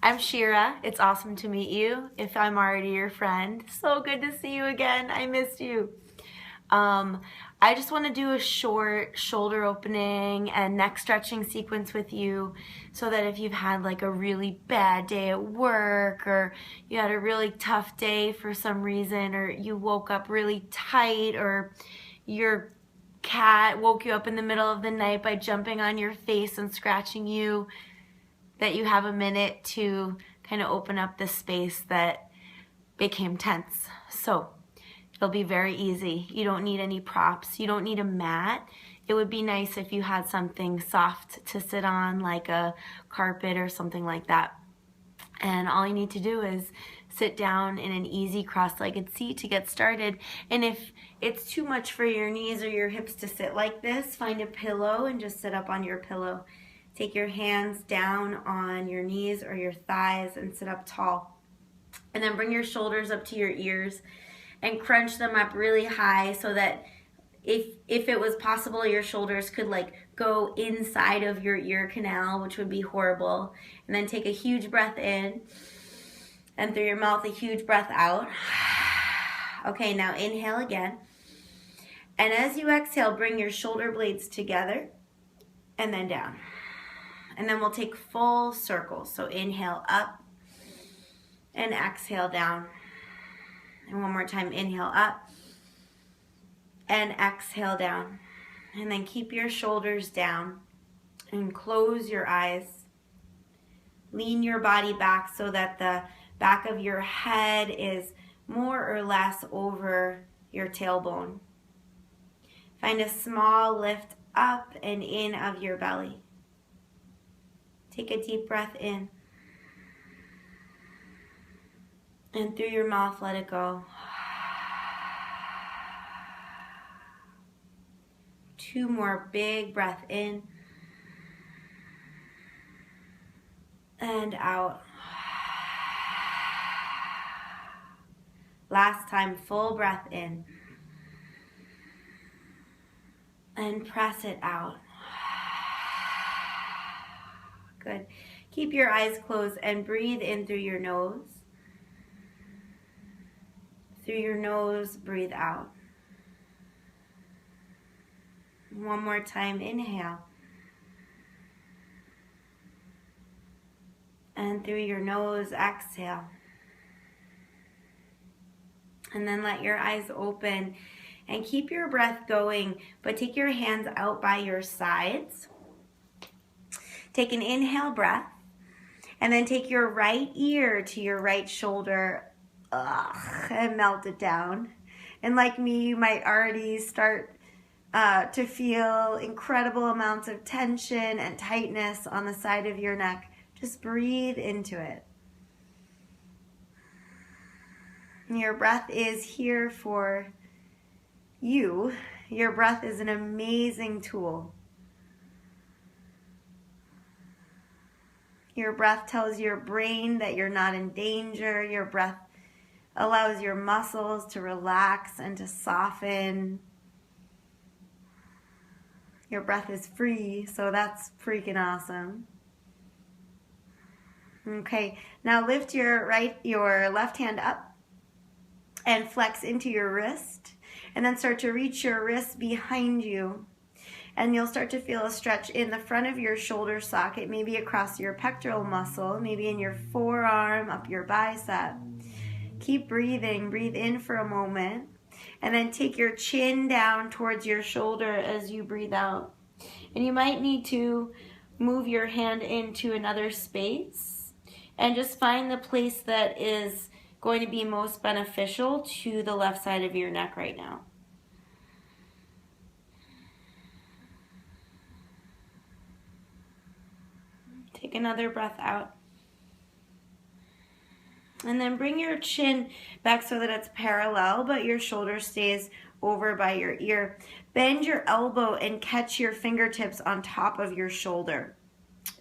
I'm Shira. It's awesome to meet you. If I'm already your friend, so good to see you again. I missed you. I just want to do a short shoulder opening and neck stretching sequence with you so that if you've had like a really bad day at work or you had a really tough day for some reason or you woke up really tight or your cat woke you up in the middle of the night by jumping on your face and scratching you, that you have a minute to kind of open up the space that became tense. So it'll be very easy. You don't need any props. You don't need a mat. It would be nice if you had something soft to sit on, like a carpet or something like that. And all you need to do is sit down in an easy cross-legged seat to get started. And if it's too much for your knees or your hips to sit like this, find a pillow and just sit up on your pillow. Take your hands down on your knees or your thighs and sit up tall. And then bring your shoulders up to your ears and crunch them up really high so that if it was possible, your shoulders could like go inside of your ear canal, which would be horrible. And then take a huge breath in and through your mouth a huge breath out. Okay, now inhale again. And as you exhale, bring your shoulder blades together and then down. And then we'll take full circles. So inhale up and exhale down. And one more time, inhale up and exhale down. And then keep your shoulders down and close your eyes. Lean your body back so that the back of your head is more or less over your tailbone. Find a small lift up and in of your belly. Take a deep breath in. And through your mouth, let it go. 2 more big breath in. And out. Last time, full breath in. And press it out. Good. Keep your eyes closed and breathe in through your nose. Through your nose, breathe out. One more time, inhale. And through your nose, exhale. And then let your eyes open and keep your breath going, but take your hands out by your sides. Take an inhale breath, and then take your right ear to your right shoulder and melt it down. And like me, you might already start to feel incredible amounts of tension and tightness on the side of your neck. Just breathe into it. Your breath is here for you. Your breath is an amazing tool. Your breath tells your brain that you're not in danger. Your breath allows your muscles to relax and to soften. Your breath is free, so that's freaking awesome. Okay, now lift your left hand up and flex into your wrist, and then start to reach your wrist behind you. And you'll start to feel a stretch in the front of your shoulder socket, maybe across your pectoral muscle, maybe in your forearm, up your bicep. Keep breathing. Breathe in for a moment. And then take your chin down towards your shoulder as you breathe out. And you might need to move your hand into another space and just find the place that is going to be most beneficial to the left side of your neck right now. Take another breath out. And then bring your chin back so that it's parallel, but your shoulder stays over by your ear. Bend your elbow and catch your fingertips on top of your shoulder.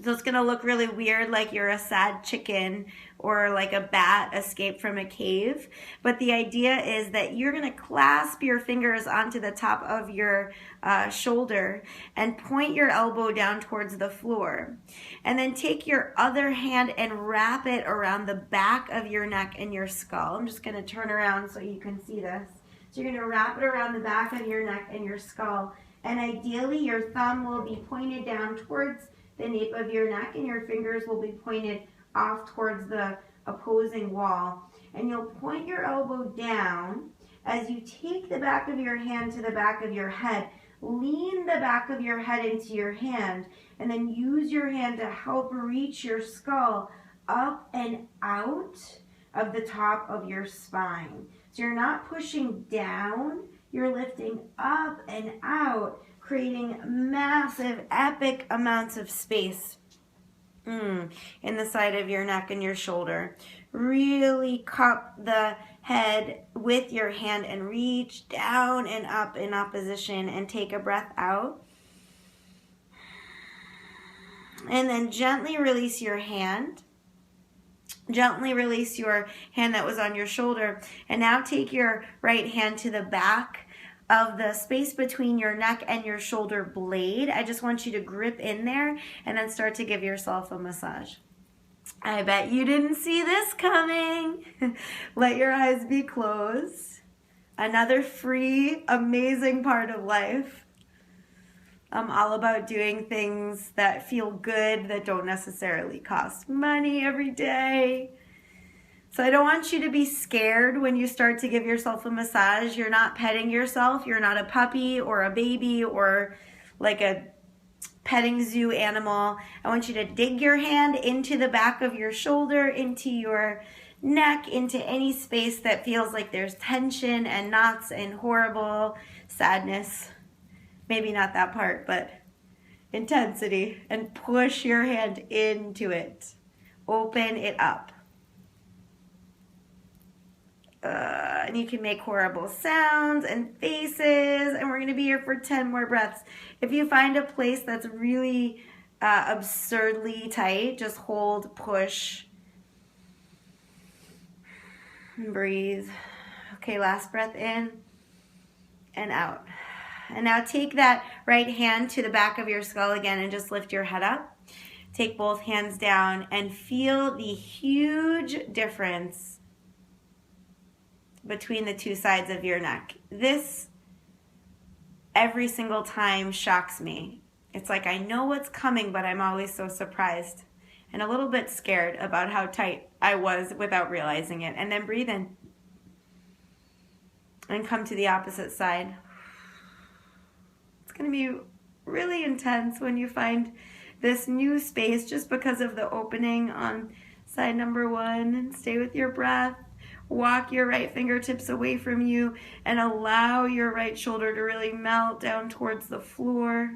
So it's going to look really weird, like you're a sad chicken or like a bat escaped from a cave. But the idea is that you're going to clasp your fingers onto the top of your shoulder and point your elbow down towards the floor. And then take your other hand and wrap it around the back of your neck and your skull. I'm just going to turn around so you can see this. So you're going to wrap it around the back of your neck and your skull. And ideally, your thumb will be pointed down towards the nape of your neck, and your fingers will be pointed off towards the opposing wall. And you'll point your elbow down as you take the back of your hand to the back of your head. Lean the back of your head into your hand, and then use your hand to help reach your skull up and out of the top of your spine. So you're not pushing down, you're lifting up and out, creating massive, epic amounts of space in the side of your neck and your shoulder. Really cup the head with your hand and reach down and up in opposition, and take a breath out. And then gently release your hand. Gently release your hand that was on your shoulder. And now take your right hand to the back of the space between your neck and your shoulder blade. I just want you to grip in there and then start to give yourself a massage. I bet you didn't see this coming. Let your eyes be closed. Another free, amazing part of life. I'm all about doing things that feel good, that don't necessarily cost money every day. So I don't want you to be scared when you start to give yourself a massage. You're not petting yourself. You're not a puppy or a baby or like a petting zoo animal. I want you to dig your hand into the back of your shoulder, into your neck, into any space that feels like there's tension and knots and horrible sadness. Maybe not that part, but intensity. And push your hand into it. Open it up. And you can make horrible sounds and faces, and we're going to be here for 10 more breaths. If you find a place that's really absurdly tight, just hold, push, and breathe. Okay, last breath in and out. And now take that right hand to the back of your skull again and just lift your head up. Take both hands down and feel the huge difference between the two sides of your neck. This, every single time, shocks me. It's like I know what's coming, but I'm always so surprised and a little bit scared about how tight I was without realizing it. And then breathe in and come to the opposite side. It's going to be really intense when you find this new space just because of the opening on side number 1. And stay with your breath. Walk your right fingertips away from you and allow your right shoulder to really melt down towards the floor.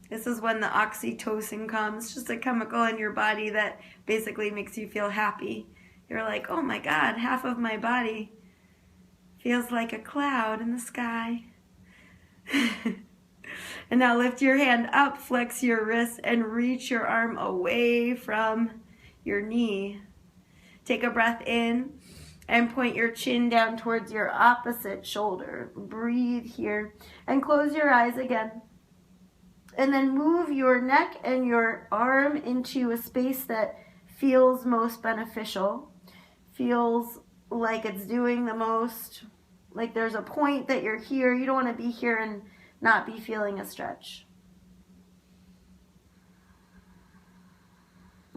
This is when the oxytocin comes, just a chemical in your body that basically makes you feel happy. You're like, oh my God, half of my body feels like a cloud in the sky. And now lift your hand up, flex your wrist, and reach your arm away from your knee. Take a breath in and point your chin down towards your opposite shoulder. Breathe here and close your eyes again. And then move your neck and your arm into a space that feels most beneficial, feels like it's doing the most, like there's a point that you're here. You don't want to be here and not be feeling a stretch.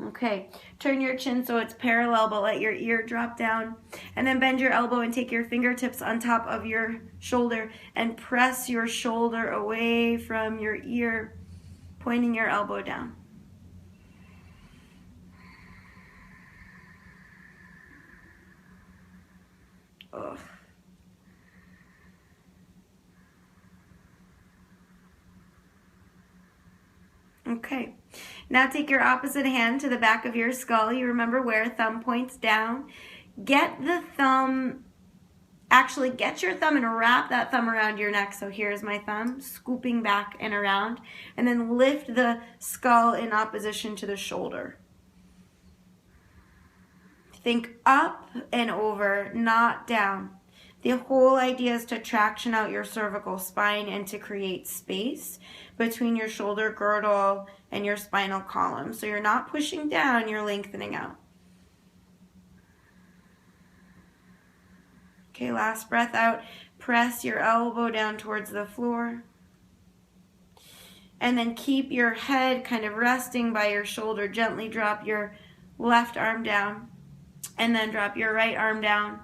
Okay, turn your chin so it's parallel, but let your ear drop down. And then bend your elbow and take your fingertips on top of your shoulder and press your shoulder away from your ear, pointing your elbow down. Ugh. Okay, now take your opposite hand to the back of your skull. You remember where thumb points down. Get the thumb actually get your thumb and wrap that thumb around your neck. So here's my thumb, scooping back and around, and then lift the skull in opposition to the shoulder. Think up and over, not down. The whole idea is to traction out your cervical spine and to create space between your shoulder girdle and your spinal column. So you're not pushing down, you're lengthening out. Okay, last breath out. Press your elbow down towards the floor. And then keep your head kind of resting by your shoulder. Gently drop your left arm down. And then drop your right arm down.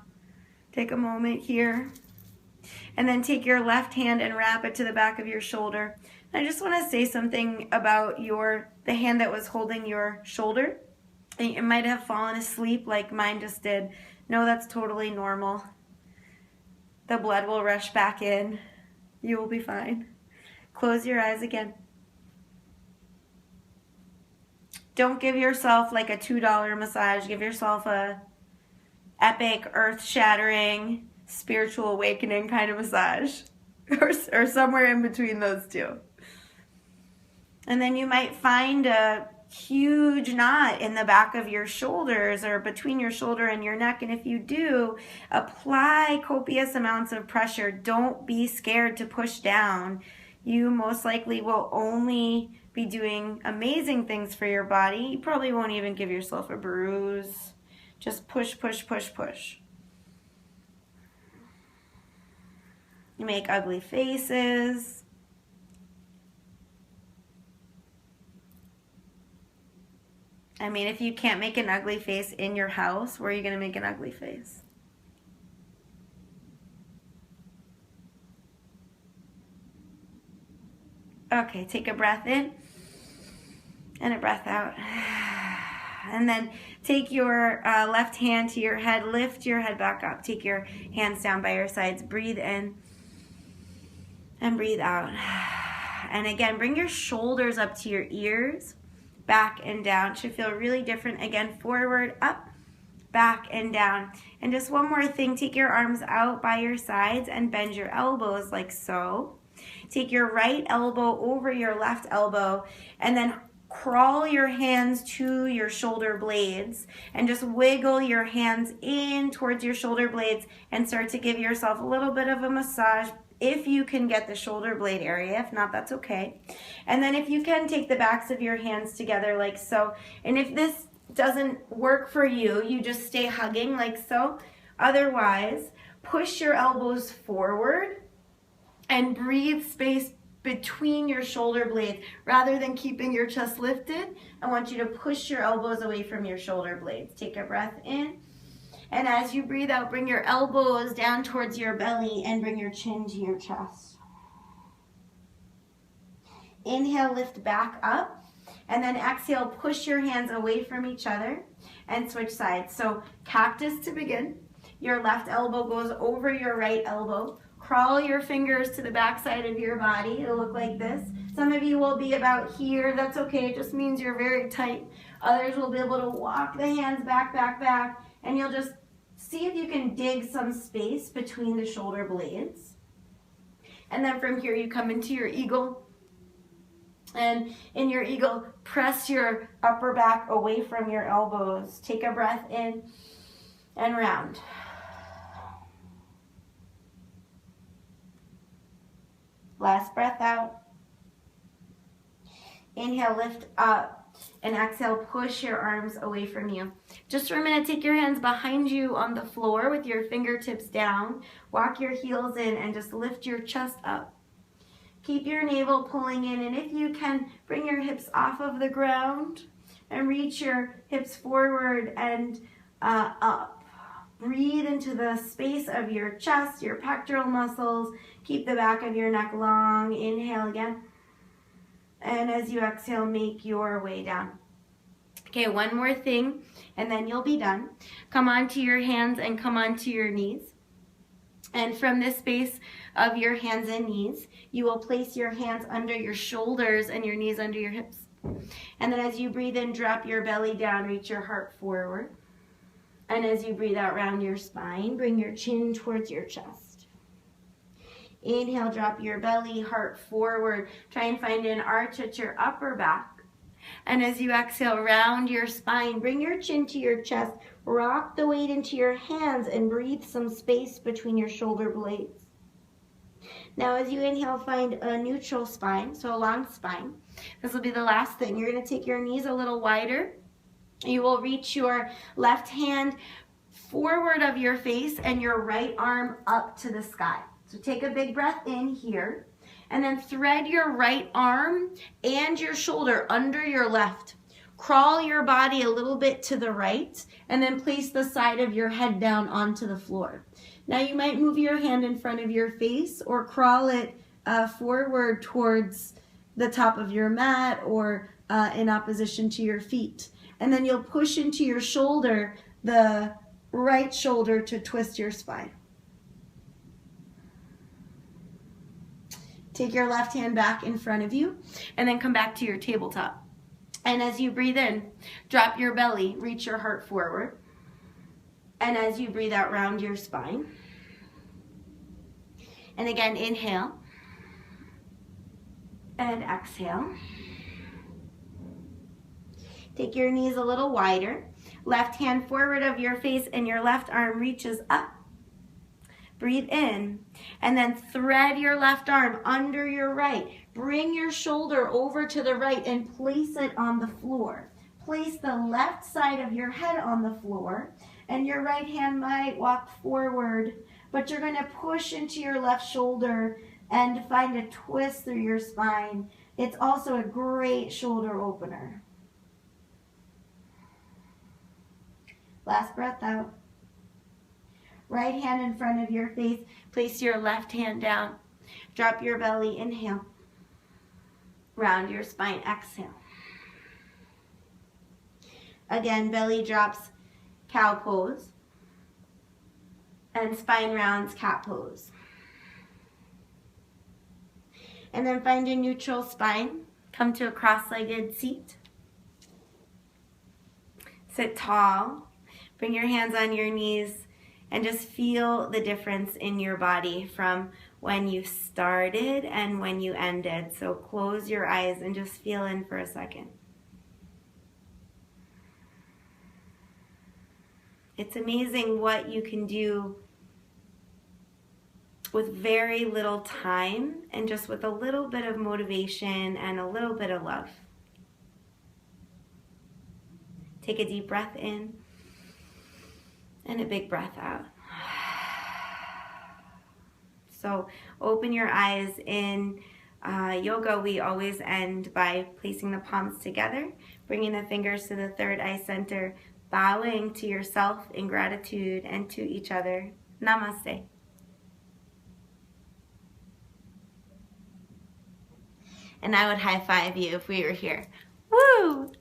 Take a moment here. And then take your left hand and wrap it to the back of your shoulder. And I just want to say something about the hand that was holding your shoulder. It might have fallen asleep like mine just did. No, that's totally normal. The blood will rush back in. You will be fine. Close your eyes again. Don't give yourself like a $2 massage. Give yourself a epic, earth-shattering, spiritual awakening kind of massage. Or somewhere in between those two. And then you might find a huge knot in the back of your shoulders or between your shoulder and your neck. And if you do, apply copious amounts of pressure. Don't be scared to push down. You most likely will only be doing amazing things for your body. You probably won't even give yourself a bruise. Just push, push, push, push. You make ugly faces. I mean, if you can't make an ugly face in your house, where are you going to make an ugly face? Okay, take a breath in and a breath out. And then take your left hand to your head, lift your head back up. Take your hands down by your sides, breathe in and breathe out. And again, bring your shoulders up to your ears. Back and down. Should feel really different. Again, forward, up, back, and down. And just one more thing, take your arms out by your sides and bend your elbows like so. Take your right elbow over your left elbow and then crawl your hands to your shoulder blades and just wiggle your hands in towards your shoulder blades and start to give yourself a little bit of a massage if you can get the shoulder blade area. If not, that's okay. And then if you can, take the backs of your hands together like so. And if this doesn't work for you, you just stay hugging like so. Otherwise, push your elbows forward and breathe space between your shoulder blades. Rather than keeping your chest lifted, I want you to push your elbows away from your shoulder blades. Take a breath in. And as you breathe out, bring your elbows down towards your belly and bring your chin to your chest. Inhale, lift back up. And then exhale, push your hands away from each other and switch sides. So cactus to begin. Your left elbow goes over your right elbow. Crawl your fingers to the back side of your body. It'll look like this. Some of you will be about here. That's okay. It just means you're very tight. Others will be able to walk the hands back, back, back. And you'll just see if you can dig some space between the shoulder blades. And then from here, you come into your eagle. And in your eagle, press your upper back away from your elbows. Take a breath in and round. Last breath out. Inhale, lift up. And exhale, push your arms away from you. Just for a minute, take your hands behind you on the floor with your fingertips down. Walk your heels in and just lift your chest up. Keep your navel pulling in, and if you can, bring your hips off of the ground and reach your hips forward and up. Breathe into the space of your chest, your pectoral muscles. Keep the back of your neck long. Inhale again. And as you exhale, make your way down. Okay, one more thing, and then you'll be done. Come onto your hands and come onto your knees. And from this space of your hands and knees, you will place your hands under your shoulders and your knees under your hips. And then as you breathe in, drop your belly down, reach your heart forward. And as you breathe out, round your spine, bring your chin towards your chest. Inhale, drop your belly, heart forward. Try and find an arch at your upper back. And as you exhale, round your spine, bring your chin to your chest, rock the weight into your hands, and breathe some space between your shoulder blades. Now as you inhale, find a neutral spine, so a long spine. This will be the last thing. You're going to take your knees a little wider. You will reach your left hand forward of your face and your right arm up to the sky. So take a big breath in here, and then thread your right arm and your shoulder under your left. Crawl your body a little bit to the right, and then place the side of your head down onto the floor. Now you might move your hand in front of your face or crawl it forward towards the top of your mat or in opposition to your feet. And then you'll push into your shoulder, the right shoulder, to twist your spine. Take your left hand back in front of you and then come back to your tabletop. And as you breathe in, drop your belly, reach your heart forward. And as you breathe out, round your spine. And again, inhale and exhale. Take your knees a little wider. Left hand forward of your face and your left arm reaches up. Breathe in, and then thread your left arm under your right. Bring your shoulder over to the right and place it on the floor. Place the left side of your head on the floor, and your right hand might walk forward, but you're going to push into your left shoulder and find a twist through your spine. It's also a great shoulder opener. Last breath out. Right hand in front of your face. Place your left hand down. Drop your belly. Inhale. Round your spine. Exhale. Again, belly drops, cow pose. And spine rounds, cat pose. And then find a neutral spine. Come to a cross-legged seat. Sit tall. Bring your hands on your knees. And just feel the difference in your body from when you started and when you ended. So close your eyes and just feel in for a second. It's amazing what you can do with very little time and just with a little bit of motivation and a little bit of love. Take a deep breath in. And a big breath out. So open your eyes. In yoga, we always end by placing the palms together, bringing the fingers to the third eye center, bowing to yourself in gratitude and to each other. Namaste. And I would high five you if we were here. Woo!